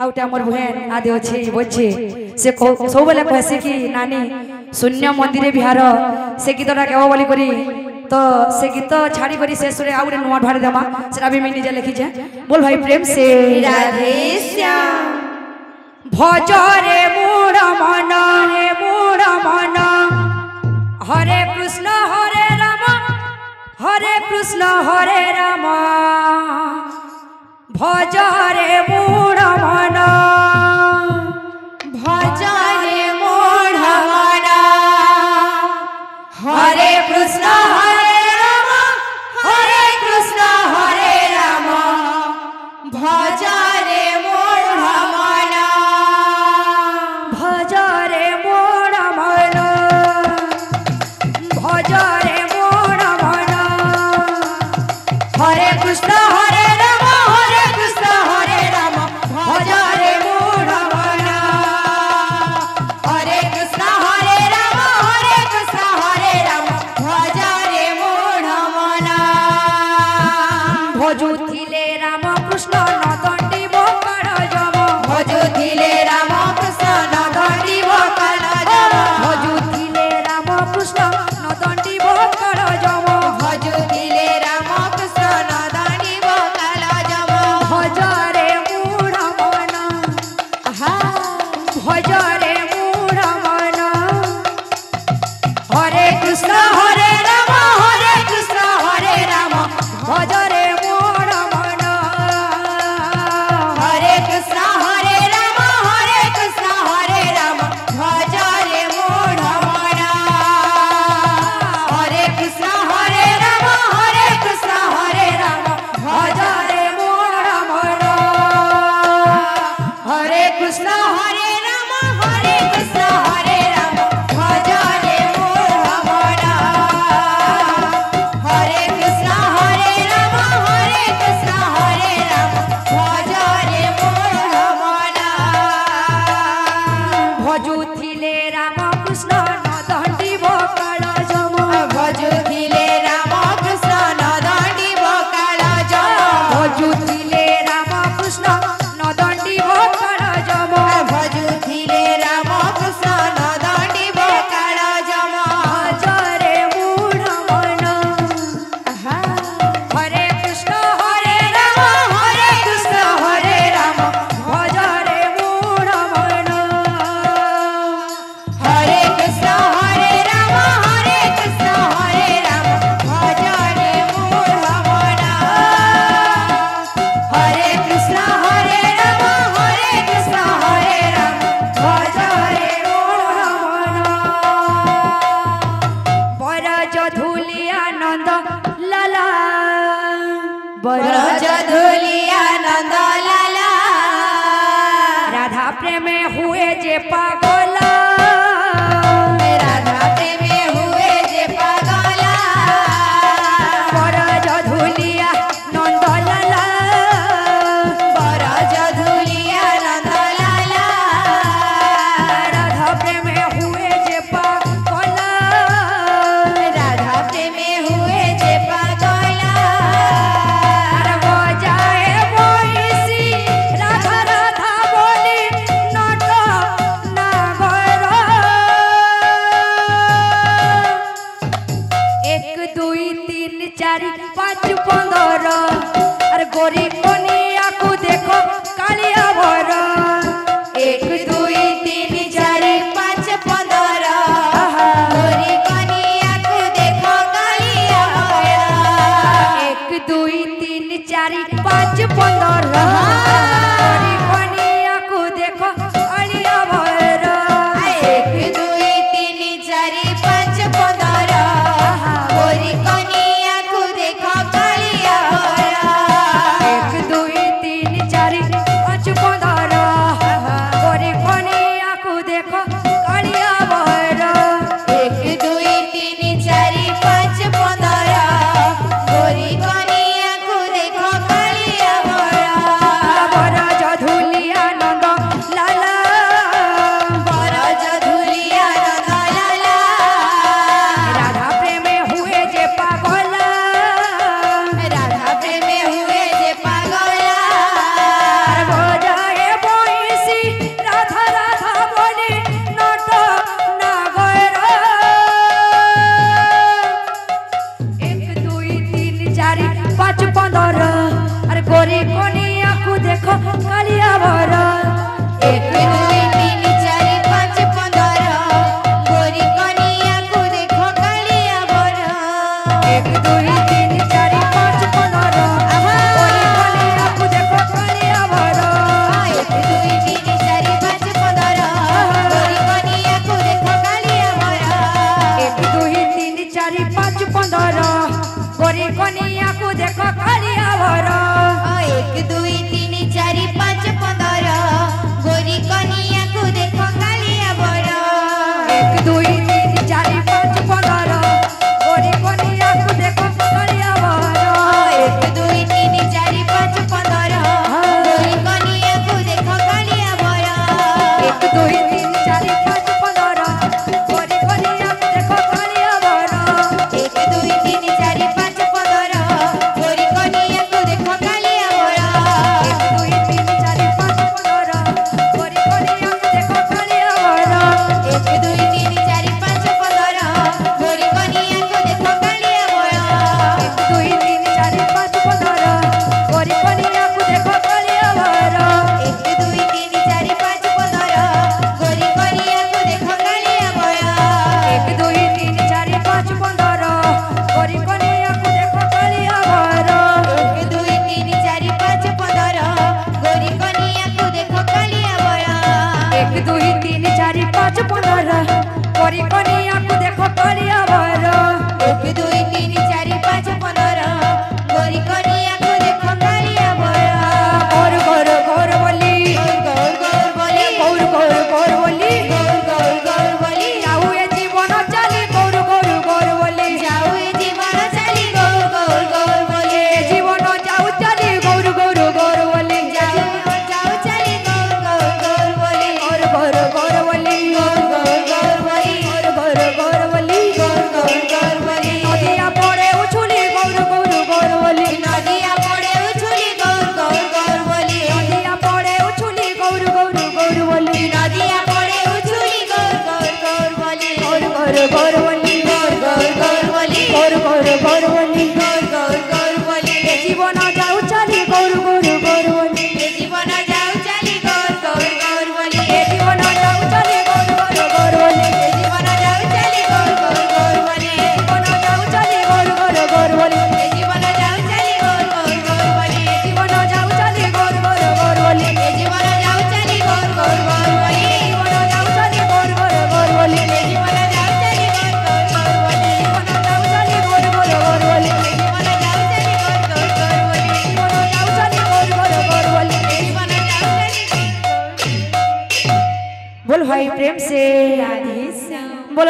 आउटे हमर बहन आदि अछि बोझे से सब बेले कहसी कि नानी शून्य मंदिर बिहार से गीतटा केव बोली करी तो से गीत छाड़ी करी शेष रे आउरे नुआ ढारे देमा सेटा भी मैं निजे लिखी जे बोल भाई प्रेम से राधे श्याम भज रे मूढ़ मन हरे कृष्ण हरे राम भज रे मूढ़ मन भज रे मूढ़ मन हरे कृष्ण हरे राम भज रे मूढ़ मन भज रे मूढ़ मन भज रे मूढ़ मन हरे कृष्ण हरे राम भज रे मूढ़ मन हरे कृष्ण हरे राम भज रे मूढ़ मन भजुथिले राम कृष्ण नदंडी बकड़ जम भजुथिले राम कृष्ण नदंडी बकड़ जम भजुथिले राम कृष्ण नदंडी बकड़ जम भजुथिले राम कृष्ण नदंडी बकड़ जम भज रे मूढ़ मन भज रे मूढ़ मन हरे कृष्ण हरे राम भज रे मूढ़ मन हरे कृष्ण हरे राम भज रे मूढ़ मन हरे कृष्ण हरे राम भज रे मूढ़ मन हरे कृष्ण हरे राम भज रे मूढ़ मन हरे कृष्ण हरे राम भज रे मूढ़ मन भजुथिले राम कृष्ण नदंडी बकड़ जम भजुथिले राम कृष्ण नदंडी बकड़ जम भजुथिले राम कृष्ण नदंडी बकड़ जम भजुथिले राम कृष्ण नदंडी बकड़ जम भज रे मूढ़ मन हरे कृष्ण हरे राम भज रे मूढ़ मन हरे कृष्ण हरे राम भज रे मूढ़ मन हरे कृष्ण हरे राम भज रे मूढ़ मन बरज धूली आनंद लाला ब्रज धूलिया नंद लाला राधा प्रेम हुए जे पागल राधा प्रेमे हुए जे पागला बरज धूलिया नंद लाला ब्रज धूलिया नंद लाला राधा प्रेम हुए जे पागल राधा प्रेमे हुए जे पागला बजाए बोइसी राधा राधा बोली नट पाँच पंद्रह करी कनिया को देखो करिया बर 1 2 3 4 5 15 गोरी कनिया को देखो करिया बड़ा गौर गौर गौर बोली गौर गौर बोली गौर गौर गौर बोली गौर गौर गौर बोली जाऊ ए जीवन चाली गौर गौर गौर बोली जाऊ ए जीवन चली गौर गौर गौर बोली जीवन जाऊ चाली गौर गौर गौर बोली जाऊ जाऊ चली गौर गौर गौर बोली गौर गौर गौर बोली गौर गौर गौर बोली गौर गौर बोली गौर गौर गौर बोली नदिया पड़े उछुली गौर गौर गौर बोली नदिया पड़े उछुली गौर गौर गौर बोली नदिया पड़े उछुली गौर गौर गौर बोली नदिया पड़े उछुली गौर गौर गौर बोली गौर गौर गौर बोली गौर गौर गौर बोली गौर गौर गौर बोली गौर गौर गौर बोली जीवन जाऊ चाली गौर गौर गौर बोली जीवन जाऊ चली गौर गौर गौर बोली जीवन जाऊ चाली गौर गौर गौर बोली जीवन जाऊ चली गौर गौर गौर बोली जीवन जाऊ चाली गौर गौर गौर बोली जीवन जाऊ चली गौर गौर गौर बोली जीवन जाऊ चाली गौर गौर गौर बोली जीवन जाऊ चली गौर गौर गौर बोली जीवन जाऊ चाली गौर गौर गौर बोली जीवन जाऊ चली गौर गौर गौर बोली जीवन जाऊ चाली गौर गौर गौर बोली जीवन जाऊ चली गौर गौर गौर बोली जीवन जाऊ चाली गौर गौर गौर बोली जीवन जाऊ चली बोल भाई प्रेम से राधे